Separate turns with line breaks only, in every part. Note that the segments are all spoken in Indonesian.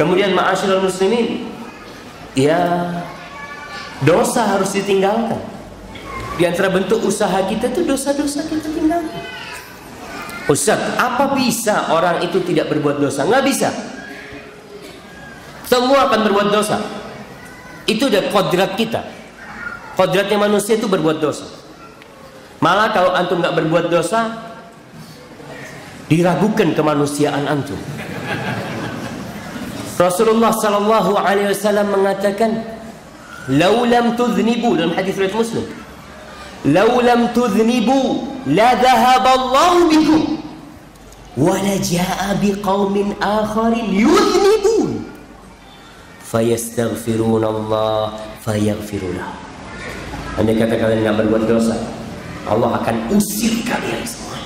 Kemudian ma'asyiral muslimin, ya dosa harus ditinggalkan. Di antara bentuk usaha kita itu dosa-dosa kita tinggalkan. Ustaz, apa bisa orang itu tidak berbuat dosa? Nggak bisa. Semua akan berbuat dosa. Itu udah kodrat kita. Kodratnya manusia itu berbuat dosa. Malah kalau antum nggak berbuat dosa, diragukan kemanusiaan antum. Rasulullah Sallallahu Alaihi Wasallam mengatakan, "Lau lam tudhnibu," dalam hadis riwayat Muslim, "Lau lam tudhnibu, la dhahaba Allah bikum, wa la jaa biqaumin akharin yudhnibun, fayastaghfiruna Allah, fayaghfirullah." Andai kata kalian nggak berbuat dosa, Allah akan usir kalian semua.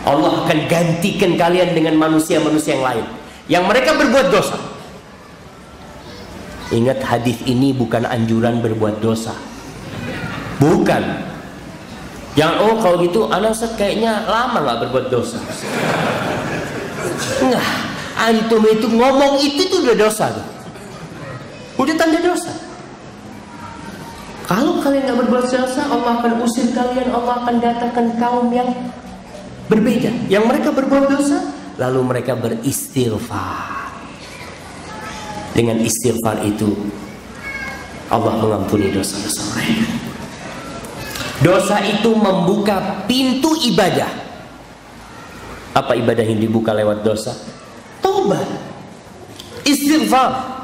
Allah akan gantikan kalian dengan manusia-manusia yang lain yang mereka berbuat dosa. Ingat, hadis ini bukan anjuran berbuat dosa. Bukan. Yang kalau gitu anak Ustaz kayaknya lama nggak berbuat dosa. Enggak. Antum itu ngomong itu tuh udah dosa tuh. Udah tanda dosa. Kalau kalian nggak berbuat dosa, Allah akan usir kalian. Allah akan datangkan kaum yang berbeda, yang mereka berbuat dosa, lalu mereka beristighfar. Dengan istighfar itu Allah mengampuni dosa-dosa mereka. Dosa itu membuka pintu ibadah. Apa ibadah yang dibuka lewat dosa? Taubat, istighfar.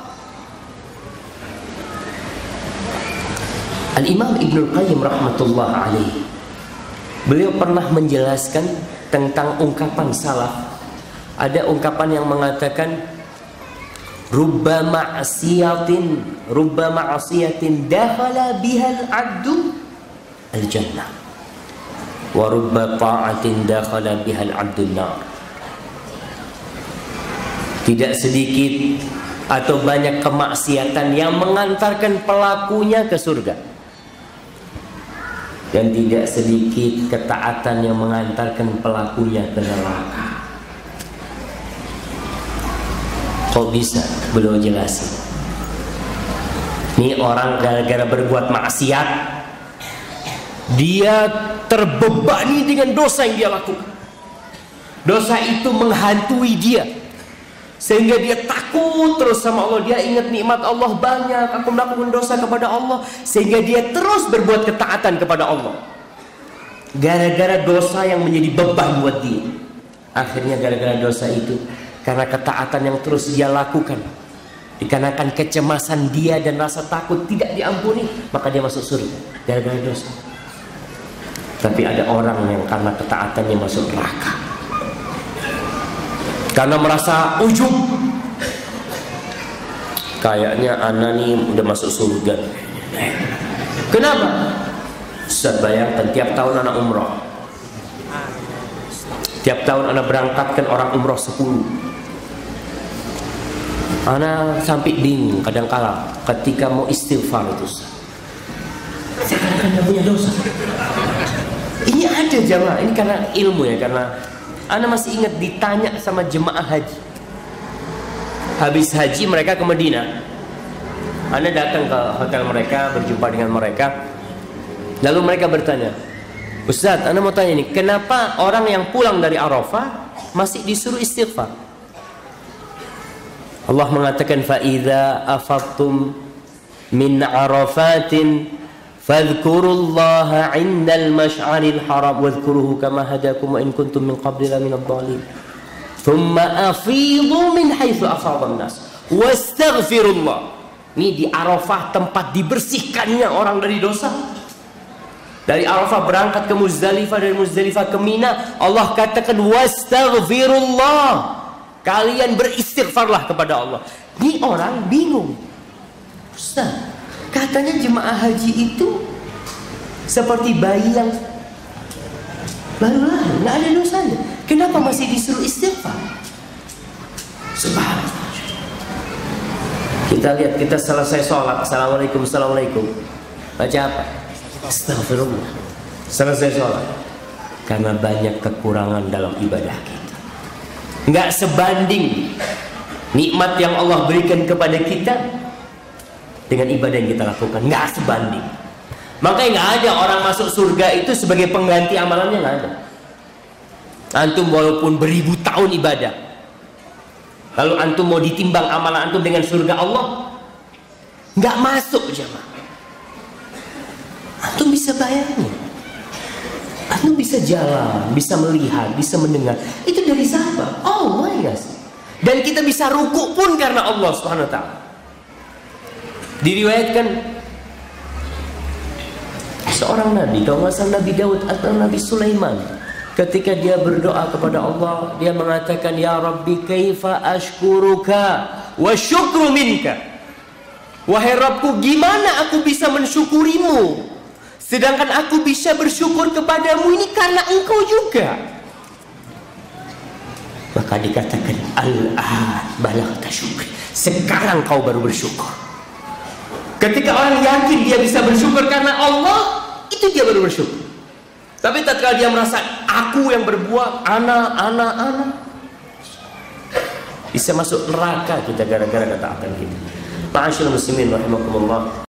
Al-Imam Ibnul Qayyim rahmatullah alaihi, beliau pernah menjelaskan tentang ungkapan salaf. Ada ungkapan yang mengatakan, rubba ma'asiyatin dakhala bihal abdu al-jannah, wa rubba ta'atin dakhala bihal abdu nar. Tidak sedikit atau banyak kemaksiatan yang mengantarkan pelakunya ke surga, dan tidak sedikit ketaatan yang mengantarkan pelakunya ke neraka. Kok bisa? Beliau jelasin. Ini orang gara-gara berbuat maksiat, dia terbebani dengan dosa yang dia lakukan. Dosa itu menghantui dia, sehingga dia takut terus sama Allah. Dia ingat nikmat Allah banyak, aku melakukan dosa kepada Allah, sehingga dia terus berbuat ketaatan kepada Allah. Gara-gara dosa yang menjadi beban buat dia. Akhirnya gara-gara dosa itu, karena ketaatan yang terus dia lakukan, dikarenakan kecemasan dia dan rasa takut tidak diampuni, maka dia masuk surga gara-gara dosa. Tapi ada orang yang karena ketaatannya masuk neraka, karena merasa ujub, kayaknya anak nih udah masuk surga. Kenapa? Ustaz, bayangkan tiap tahun anak umroh, tiap tahun anak berangkatkan orang umroh 10. Anak sampai bingung kadang-kala ketika mau istighfar itu. Saya kadang-kadang gak punya dosa. Ini ada jamaah, ini karena ilmu ya, karena Ana masih ingat ditanya sama jemaah haji. Habis haji mereka ke Madinah. Ana datang ke hotel mereka, berjumpa dengan mereka. Lalu mereka bertanya, Ustaz, Ana mau tanya nih, kenapa orang yang pulang dari Arafah masih disuruh istighfar? Allah mengatakan, فَإِذَا أَفَضْتُمْ مِنْ عَرَفَاتٍ فَاذْكُرُوا اللَّهَ عِنْدَ الْمَشْعَرِ الْحَرَامِ وَاذْكُرُوهُ كَمَا هَدَاكُمْ وَإِنْ كُنْتُمْ مِنْ قَبْلِ لَمِنَ الضَّالِينَ ثُمَّ أَفِيضُوا مِنْ حَيْثُ أَفَاضَ النَّاسُ وَاسْتَغْفِرُوا اللَّهَ. Ini di Arafah tempat dibersihkannya orang dari dosa. Dari Arafah berangkat ke Muzdalifah, dari Muzdalifah ke Mina, Allah katakan wastaghfirullah. Kalian beristighfarlah kepada Allah. Ini orang bingung. Ustaz, katanya jemaah haji itu seperti bayi yang baru lahir, nggak ada dosanya. Kenapa masih disuruh istighfar? Subhanallah. Kita lihat, kita selesai sholat, assalamualaikum, assalamualaikum, baca apa? Astagfirullah. Selesai sholat. Karena banyak kekurangan dalam ibadah kita. Nggak sebanding Nikmat yang Allah berikan kepada kita dengan ibadah yang kita lakukan nggak sebanding. Makanya nggak ada orang masuk surga itu sebagai pengganti amalannya, nggak ada. Antum walaupun beribu tahun ibadah, lalu antum mau ditimbang amalan antum dengan surga Allah, nggak masuk jemaah. Antum bisa bayangin, antum bisa jalan, bisa melihat, bisa mendengar. Itu dari siapa? Allah ya. Dan kita bisa ruku pun karena Allah Subhanahu wa ta'ala. Diriwayatkan seorang nabi, kalau nggak salah Nabi Daud atau Nabi Sulaiman, ketika dia berdoa kepada Allah, dia mengatakan, ya Rabbi kaifa ashkuruka wa syukru minka. Wahai Rabbku, gimana aku bisa mensyukurimu sedangkan aku bisa bersyukur kepadamu ini karena engkau juga. Maka dikatakan, al-an balaghta syukri, sekarang kau baru bersyukur. Ketika orang yakin dia bisa bersyukur karena Allah, itu dia baru bersyukur. Tapi tatkala dia merasa aku yang berbuat, ana, bisa masuk neraka kita gara-gara ketaatan kita. Ma'asyiral muslimin rahimakumullah.